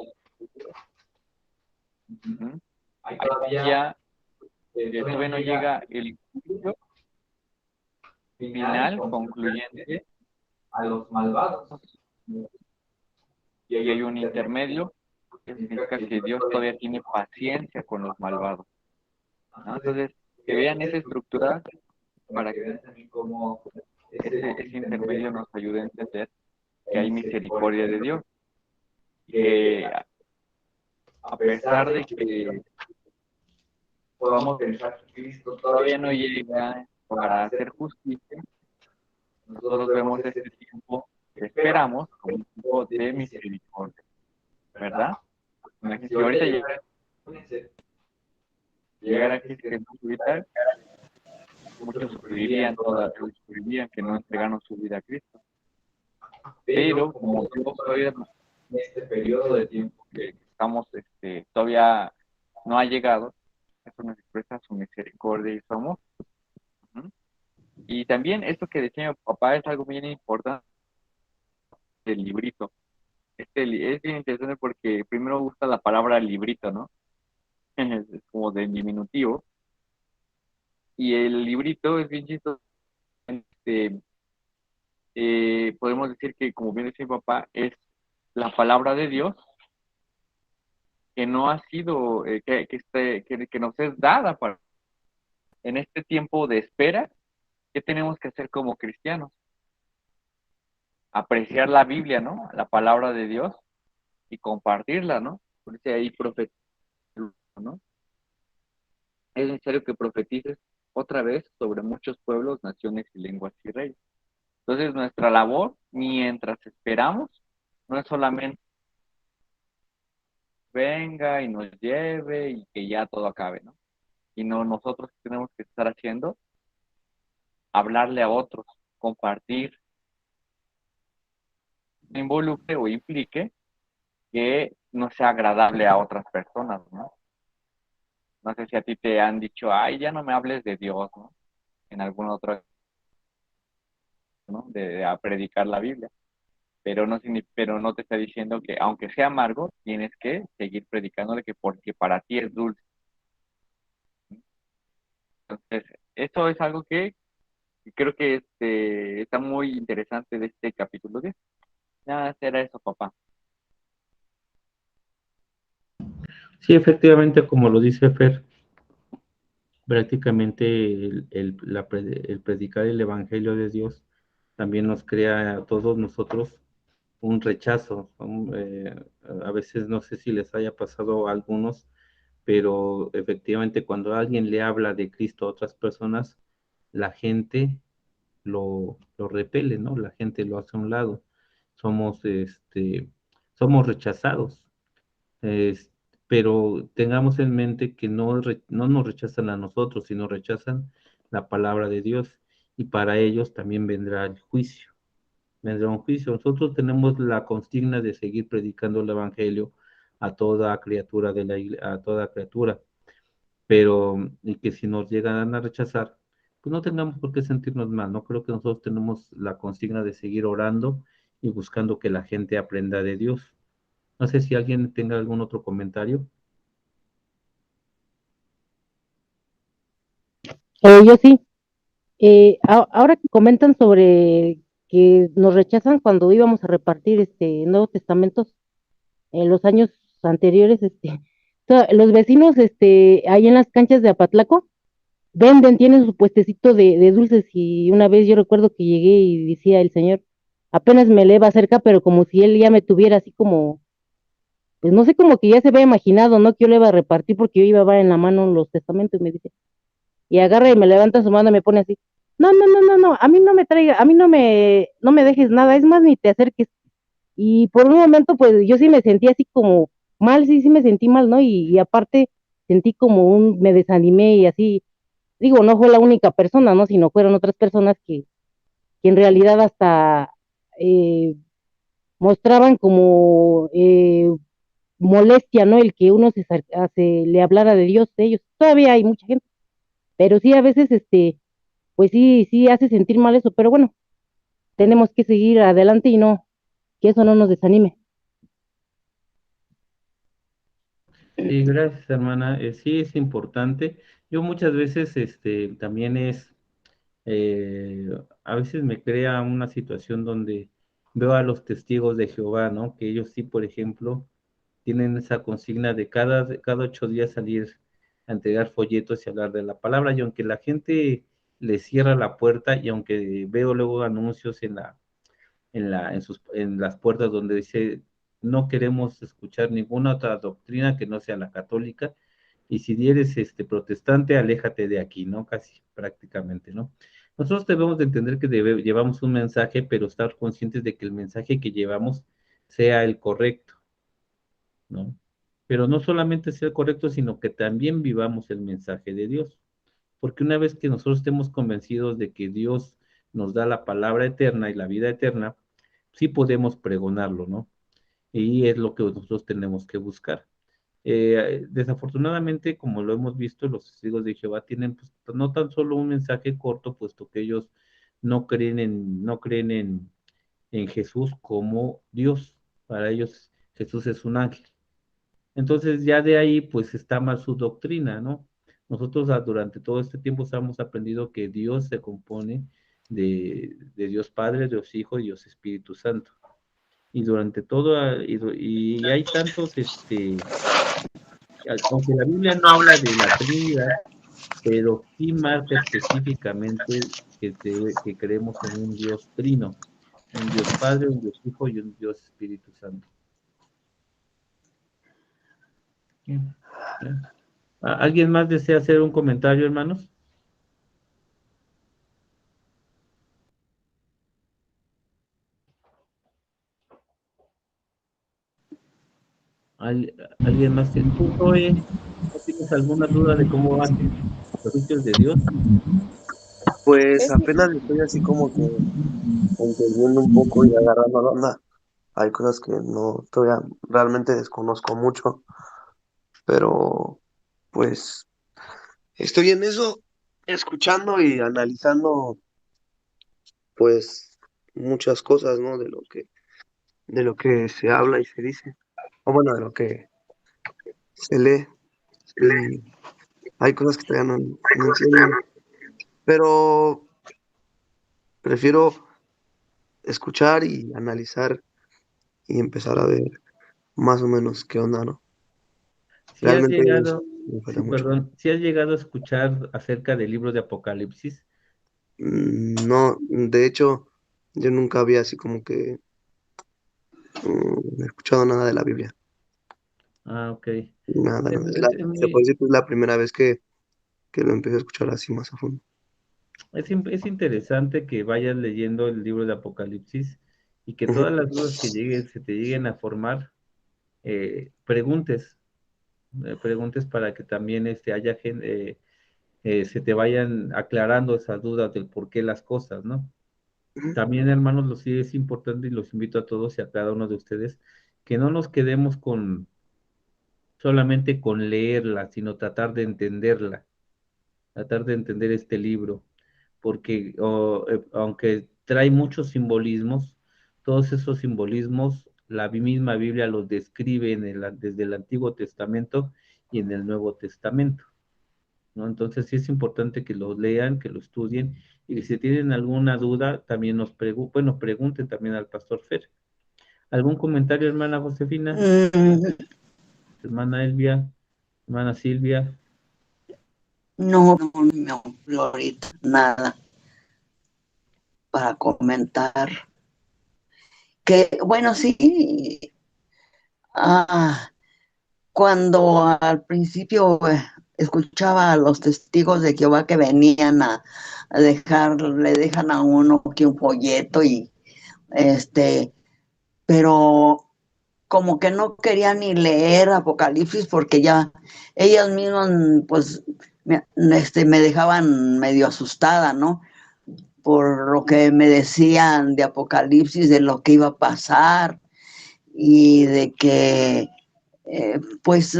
Hay todavía no llega el juicio final, concluyente, a los malvados. Y hay un intermedio que significa que Dios todavía tiene paciencia con los malvados. ¿No? Entonces, que vean esa estructura para que vean también cómo ese intermedio nos ayude a entender que hay misericordia de Dios. Que a pesar de que podamos pensar que Cristo todavía no llega para hacer justicia, nosotros vemos este tiempo que esperamos como un tiempo de misericordia, ¿verdad? Imagínense, si ahorita llegara aquí Jesús ahorita, muchos sufrirían que no entregaron su vida a Cristo. Pero como Dios todavía en este periodo de tiempo que estamos, todavía no ha llegado, eso nos expresa su misericordia y su amor. Y también esto que decía mi papá es algo bien importante del librito. Es bien interesante porque primero gusta la palabra librito, ¿no? Es como de diminutivo. Y el librito es bien chistoso. Podemos decir que, como bien decía mi papá, es la palabra de Dios que no ha sido, que nos es dada para en este tiempo de espera. ¿Qué tenemos que hacer como cristianos? Apreciar la Biblia, ¿no? La palabra de Dios y compartirla, ¿no? Porque ahí profetizar, ¿no? Es necesario que profetices otra vez sobre muchos pueblos, naciones y lenguas y reyes. Entonces, nuestra labor, mientras esperamos, no es solamente venga y nos lleve y que ya todo acabe, ¿no? Sino nosotros tenemos que estar haciendo, hablarle a otros, compartir, involucre o implique que no sea agradable a otras personas, ¿no? No sé si a ti te han dicho, ay, ya no me hables de Dios, ¿no? En algún otro, ¿no? De a predicar la Biblia. Pero no te está diciendo que, aunque sea amargo, tienes que seguir predicándole que porque para ti es dulce. Entonces, eso es algo que creo que está muy interesante de este capítulo 10. Nada, será eso, papá. Sí, efectivamente, como lo dice Fer, prácticamente el predicar el Evangelio de Dios también nos crea a todos nosotros un rechazo. A veces no sé si les haya pasado a algunos, pero efectivamente cuando alguien le habla de Cristo a otras personas, la gente lo repele, ¿no? La gente lo hace a un lado. Somos, somos rechazados. Es- pero tengamos en mente que no nos rechazan a nosotros, sino rechazan la palabra de Dios. Y para ellos también vendrá el juicio. Vendrá un juicio. Nosotros tenemos la consigna de seguir predicando el Evangelio a toda criatura a toda criatura, pero y que si nos llegan a rechazar, pues no tengamos por qué sentirnos mal. No creo que nosotros tenemos la consigna de seguir orando y buscando que la gente aprenda de Dios. No sé si alguien tenga algún otro comentario. Yo sí. Ahora que comentan sobre que nos rechazan cuando íbamos a repartir Nuevos Testamentos en los años anteriores, los vecinos, ahí en las canchas de Apatlaco, venden, tienen su puestecito de dulces, y una vez yo recuerdo que llegué y decía el señor, apenas me le iba cerca, pero como si él ya me tuviera así como, pues no sé, como que ya se había imaginado, ¿no? Que yo le iba a repartir porque yo iba en la mano los testamentos, y me dice, y agarra y me levanta su mano y me pone así, no, no, no, no, no, a mí no me traiga, a mí no me dejes nada, es más, ni te acerques. Y por un momento, pues yo sí me sentí así como mal, sí me sentí mal, ¿no? Y aparte sentí como me desanimé y así, digo, no fue la única persona, ¿no? Sino fueron otras personas que en realidad hasta eh, mostraban como molestia, ¿no? El que uno le hablara de Dios de ellos. Todavía hay mucha gente, pero sí a veces, pues sí hace sentir mal eso, pero bueno, tenemos que seguir adelante y no, que eso no nos desanime. Sí, gracias, hermana. Sí, es importante. Yo muchas veces, también a veces me crea una situación donde veo a los testigos de Jehová, ¿no? Que ellos sí, por ejemplo, tienen esa consigna de cada 8 días salir a entregar folletos y hablar de la palabra, y aunque la gente les cierra la puerta, y aunque veo luego anuncios en las puertas donde dice, no queremos escuchar ninguna otra doctrina que no sea la católica, y si eres protestante, aléjate de aquí, ¿no? Casi prácticamente, ¿no? Nosotros debemos de entender que llevamos un mensaje, pero estar conscientes de que el mensaje que llevamos sea el correcto, ¿no? Pero no solamente sea el correcto, sino que también vivamos el mensaje de Dios. Porque una vez que nosotros estemos convencidos de que Dios nos da la palabra eterna y la vida eterna, sí podemos pregonarlo, ¿no? Y es lo que nosotros tenemos que buscar. Desafortunadamente, como lo hemos visto, los testigos de Jehová tienen pues, no tan solo un mensaje corto, puesto que ellos no creen en Jesús como Dios. Para ellos Jesús es un ángel. Entonces ya de ahí pues está mal su doctrina, ¿no? Nosotros durante todo este tiempo hemos aprendido que Dios se compone de Dios Padre, Dios Hijo y Dios Espíritu Santo. Y durante todo, y hay tantos aunque la Biblia no habla de la Trinidad, pero sí marca específicamente que creemos en un Dios trino, un Dios Padre, un Dios Hijo y un Dios Espíritu Santo. Bien, bien. ¿Alguien más desea hacer un comentario, hermanos? ¿Al- ¿Alguien más? ¿Tú, Zoe, no tienes alguna duda de cómo van los juicios de Dios? Pues apenas estoy así como que entendiendo un poco y agarrando la onda. Hay cosas que no todavía realmente desconozco mucho, pero pues estoy en eso, escuchando y analizando pues muchas cosas, ¿no? De lo que se habla y se dice, o bueno, de lo que se lee. Y hay cosas que todavía no entiendo, pero prefiero escuchar y analizar y empezar a ver más o menos qué onda, ¿no? Si has Realmente llegado, me falta sí, mucho. perdón, si has llegado a escuchar acerca del libro de Apocalipsis. No, de hecho, yo nunca había así como que escuchado nada de la Biblia. Ah, ok. Nada, Es, nada. es- es Se puede muy- decir que es la primera vez que lo empecé a escuchar así más a fondo. es interesante que vayas leyendo el libro de Apocalipsis y que Ujú, todas las dudas que se te lleguen a formar, preguntes, preguntes para que también haya gente, se te vayan aclarando esas dudas del por qué las cosas, ¿no? ujú, También, hermanos, sí es importante y los invito a todos y a cada uno de ustedes que no nos quedemos con solamente con leerla, sino tratar de entender este libro, porque aunque trae muchos simbolismos, todos esos simbolismos, la misma Biblia los describe desde el Antiguo Testamento y en el Nuevo Testamento, ¿no? Entonces sí es importante que lo lean, que lo estudien, y si tienen alguna duda, también pregunten también al Pastor Fer. ¿Algún comentario, hermana Josefina, Mm, hermana Elvia, hermana Silvia? no, no, no, Florita, nada para comentar. Que, bueno, sí, ah, cuando al principio escuchaba a los testigos de Jehová que venían a dejar, le dejan a uno que un folleto y este, pero como que no quería ni leer Apocalipsis porque ya ellas mismas pues me dejaban medio asustada, ¿no? Por lo que me decían de Apocalipsis, de lo que iba a pasar y de que pues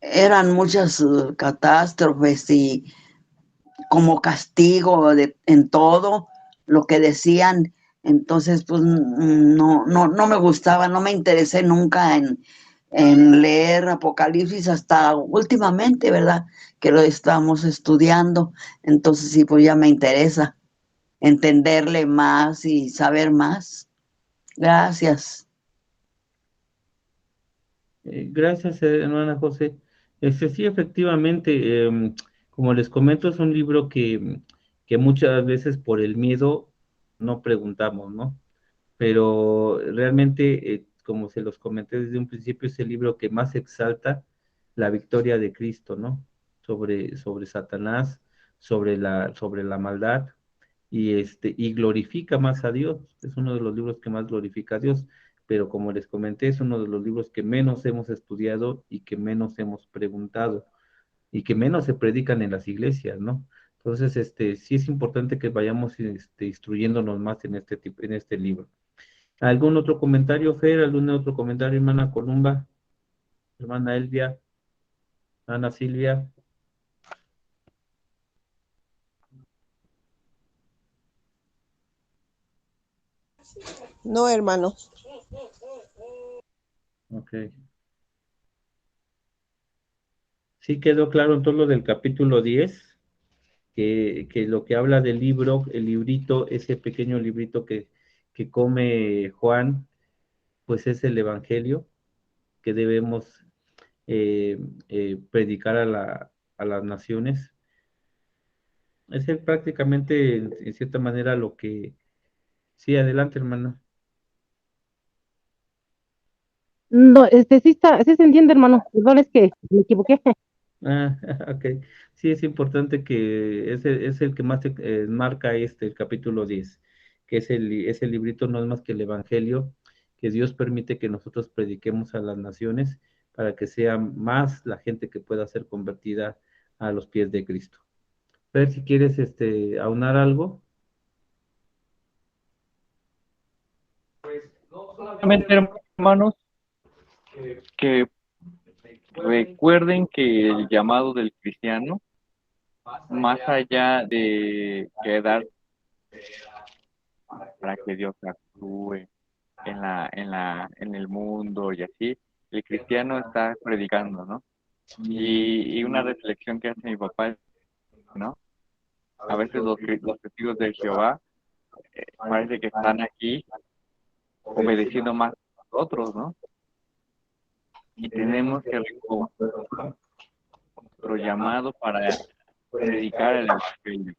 eran muchas catástrofes y como castigo en todo lo que decían. Entonces, pues no me gustaba, no me interesé nunca en leer Apocalipsis hasta últimamente, ¿verdad? Que lo estamos estudiando. Entonces, sí, pues ya me interesa entenderle más y saber más. Gracias. Gracias, hermana José. Sí, efectivamente, como les comento, es un libro que muchas veces por el miedo no preguntamos, ¿no? Pero realmente, como se los comenté desde un principio, es el libro que más exalta la victoria de Cristo, ¿no? Sobre Satanás, sobre la maldad, y glorifica más a Dios. Es uno de los libros que más glorifica a Dios, pero como les comenté, es uno de los libros que menos hemos estudiado y que menos hemos preguntado y que menos se predican en las iglesias, ¿no? Entonces, sí es importante que vayamos instruyéndonos más en este libro. ¿Algún otro comentario, Fer? ¿Algún otro comentario, hermana Columba? Hermana Elvia, Ana Silvia. No, hermano. Ok. Sí quedó claro en todo lo del capítulo 10, que lo que habla del libro, el librito, ese pequeño librito que come Juan, pues es el Evangelio que debemos predicar a las naciones. Es prácticamente, en cierta manera, lo que... Sí, adelante, hermano. No, sí está, sí se entiende, hermano. Perdón, es que me equivoqué. Ah, ok. Sí, es importante que es el que más marca el capítulo 10, que ese librito no es más que el Evangelio, que Dios permite que nosotros prediquemos a las naciones para que sea más la gente que pueda ser convertida a los pies de Cristo. A ver si quieres aunar algo. Solamente, hermanos, que recuerden que el llamado del cristiano, más allá de quedar para que Dios actúe en el mundo y así, el cristiano está predicando, ¿no? Y una reflexión que hace mi papá, ¿no? A veces los testigos de Jehová parece que están aquí obedeciendo más a nosotros, ¿no? Y tenemos que reconocer nuestro llamado para predicar el evangelio,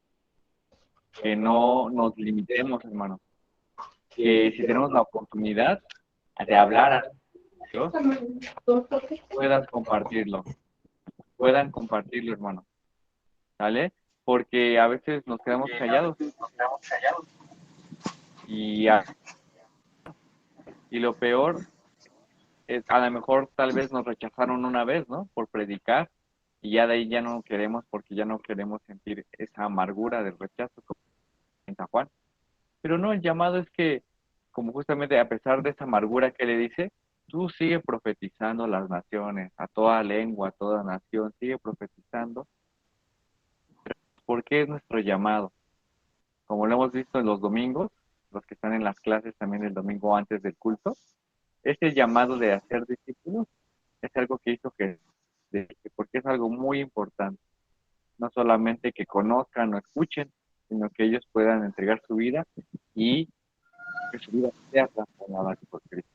que no nos limitemos, hermano, que si tenemos la oportunidad de hablar a Dios, puedan compartirlo, hermano, ¿vale? Porque a veces nos quedamos callados y, y lo peor es, a lo mejor tal vez nos rechazaron una vez, ¿no? Por predicar y ya de ahí ya no queremos porque ya no queremos sentir esa amargura del rechazo como en San Juan. Pero no, el llamado es que, como justamente a pesar de esa amargura que le dice, tú sigue profetizando a las naciones, a toda lengua, a toda nación, sigue profetizando, porque es nuestro llamado. Como lo hemos visto en los domingos, los que están en las clases también el domingo antes del culto, ese llamado de hacer discípulos es algo que hizo porque es algo muy importante. No solamente que conozcan o escuchen, sino que ellos puedan entregar su vida y que su vida sea transformada por Cristo.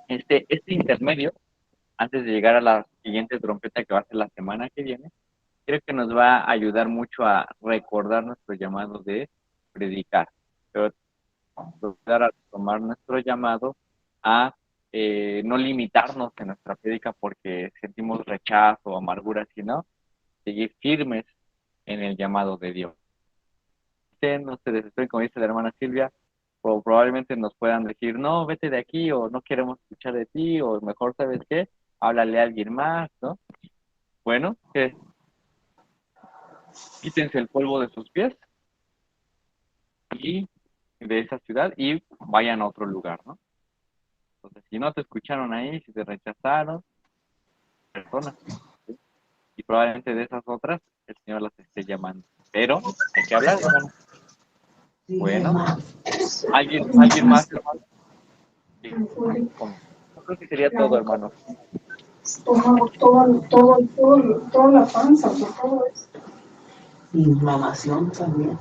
Este intermedio, antes de llegar a la siguiente trompeta que va a ser la semana que viene, creo que nos va a ayudar mucho a recordar nuestro llamado de predicar, pero ayudar a tomar nuestro llamado a no limitarnos en nuestra prédica porque sentimos rechazo o amargura, sino seguir firmes en el llamado de Dios. No se desesperen, como dice la hermana Silvia, o probablemente nos puedan decir, no, vete de aquí, o no queremos escuchar de ti, o mejor, ¿sabes qué? Háblale a alguien más, ¿no? Bueno, que quítense el polvo de sus pies y de esa ciudad y vayan a otro lugar, ¿no? Entonces, si no te escucharon ahí, si te rechazaron, personas, ¿sí? Y probablemente de esas otras, el Señor las esté llamando. Pero hay que hablar, hermano. Bueno, ¿alguien más, hermano? Sí. Yo creo que sería todo, hermano. Toda la panza, todo eso. Inflamación también.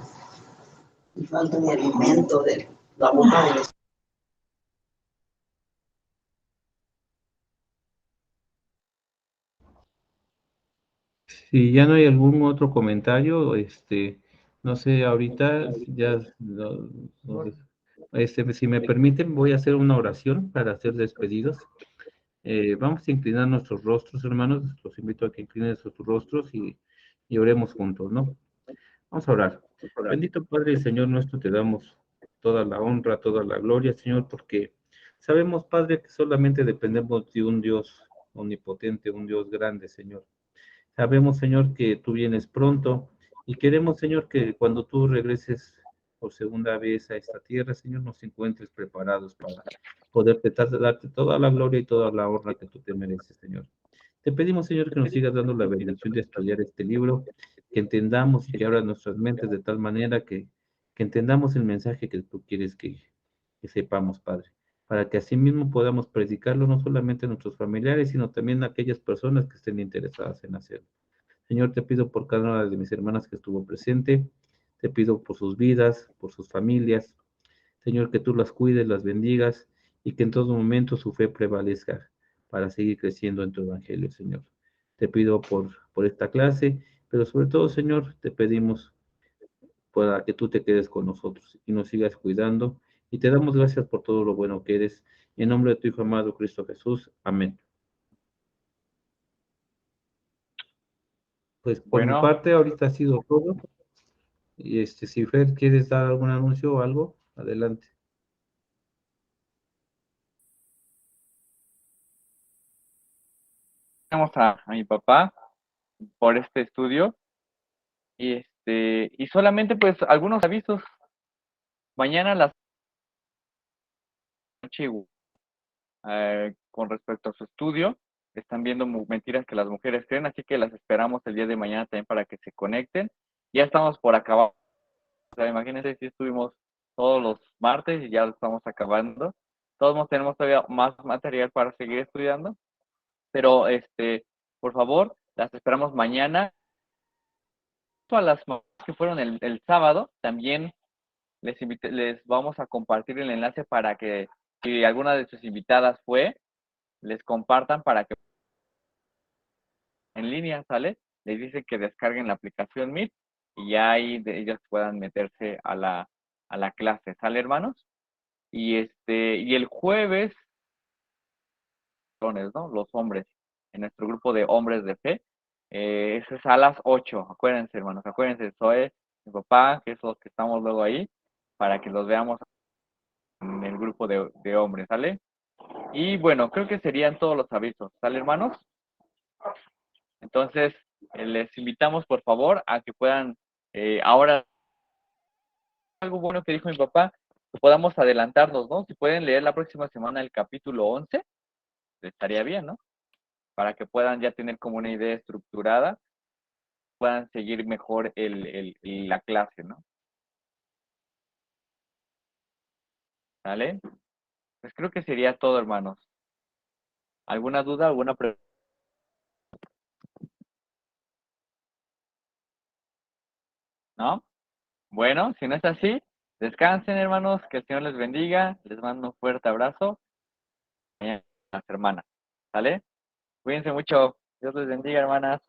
Y falta de alimento de la boca del estómago. Si ya no hay algún otro comentario, no sé, ahorita ya, si me permiten, voy a hacer una oración para hacer despedidos. Vamos a inclinar nuestros rostros, hermanos. Los invito a que inclinen sus rostros y oremos juntos, ¿no? Vamos a orar. Bendito Padre y Señor nuestro, te damos toda la honra, toda la gloria, Señor, porque sabemos, Padre, que solamente dependemos de un Dios omnipotente, un Dios grande, Señor. Sabemos, Señor, que tú vienes pronto y queremos, Señor, que cuando tú regreses por segunda vez a esta tierra, Señor, nos encuentres preparados para poder darte toda la gloria y toda la honra que tú te mereces, Señor. Te pedimos, Señor, que nos sigas dando la bendición de estudiar este libro, que entendamos y que abra nuestras mentes de tal manera que entendamos el mensaje que tú quieres que sepamos, Padre, para que así mismo podamos predicarlo no solamente a nuestros familiares, sino también a aquellas personas que estén interesadas en hacerlo. Señor, te pido por cada una de mis hermanas que estuvo presente, te pido por sus vidas, por sus familias, Señor, que tú las cuides, las bendigas y que en todo momento su fe prevalezca para seguir creciendo en tu evangelio, Señor. Te pido por esta clase, pero sobre todo, Señor, te pedimos para que tú te quedes con nosotros y nos sigas cuidando. Y te damos gracias por todo lo bueno que eres. En nombre de tu Hijo amado, Cristo Jesús. Amén. Pues por mi Bueno, parte, ahorita ha sido todo. Y si Fer, ¿quieres dar algún anuncio o algo? Adelante. tenemos a mi papá por este estudio y solamente pues algunos avisos. Mañana a las 8 con respecto a su estudio, están viendo mentiras que las mujeres creen, así que las esperamos el día de mañana también para que se conecten. Ya estamos por acabar. O sea, imagínense si estuvimos todos los martes y ya lo estamos acabando. Todos tenemos todavía más material para seguir estudiando, pero por favor, las esperamos mañana. A las que fueron el sábado, también les vamos a compartir el enlace para que si alguna de sus invitadas fue, les compartan para que en línea, ¿sale? Les dicen que descarguen la aplicación Meet y ya ahí ellos puedan meterse a la clase, ¿sale, hermanos? Y el jueves, ¿no? Los hombres, en nuestro grupo de hombres de fe, eso es a las 8, acuérdense, hermanos, acuérdense, soy mi papá, que es los que estamos luego ahí, para que los veamos en el grupo de hombres, ¿sale? Y bueno, creo que serían todos los avisos, ¿sale, hermanos? Entonces, les invitamos, por favor, a que puedan, ahora, algo bueno que dijo mi papá, que podamos adelantarnos, ¿no? Si pueden leer la próxima semana el capítulo 11, estaría bien, ¿no? Para que puedan ya tener como una idea estructurada, puedan seguir mejor la clase, ¿no? ¿Sale? Pues creo que sería todo, hermanos. ¿Alguna duda, alguna pregunta? ¿No? Bueno, si no es así, descansen, hermanos, que el Señor les bendiga, les mando un fuerte abrazo. Las hermanas, ¿sale? Cuídense mucho. Dios les bendiga, hermanas.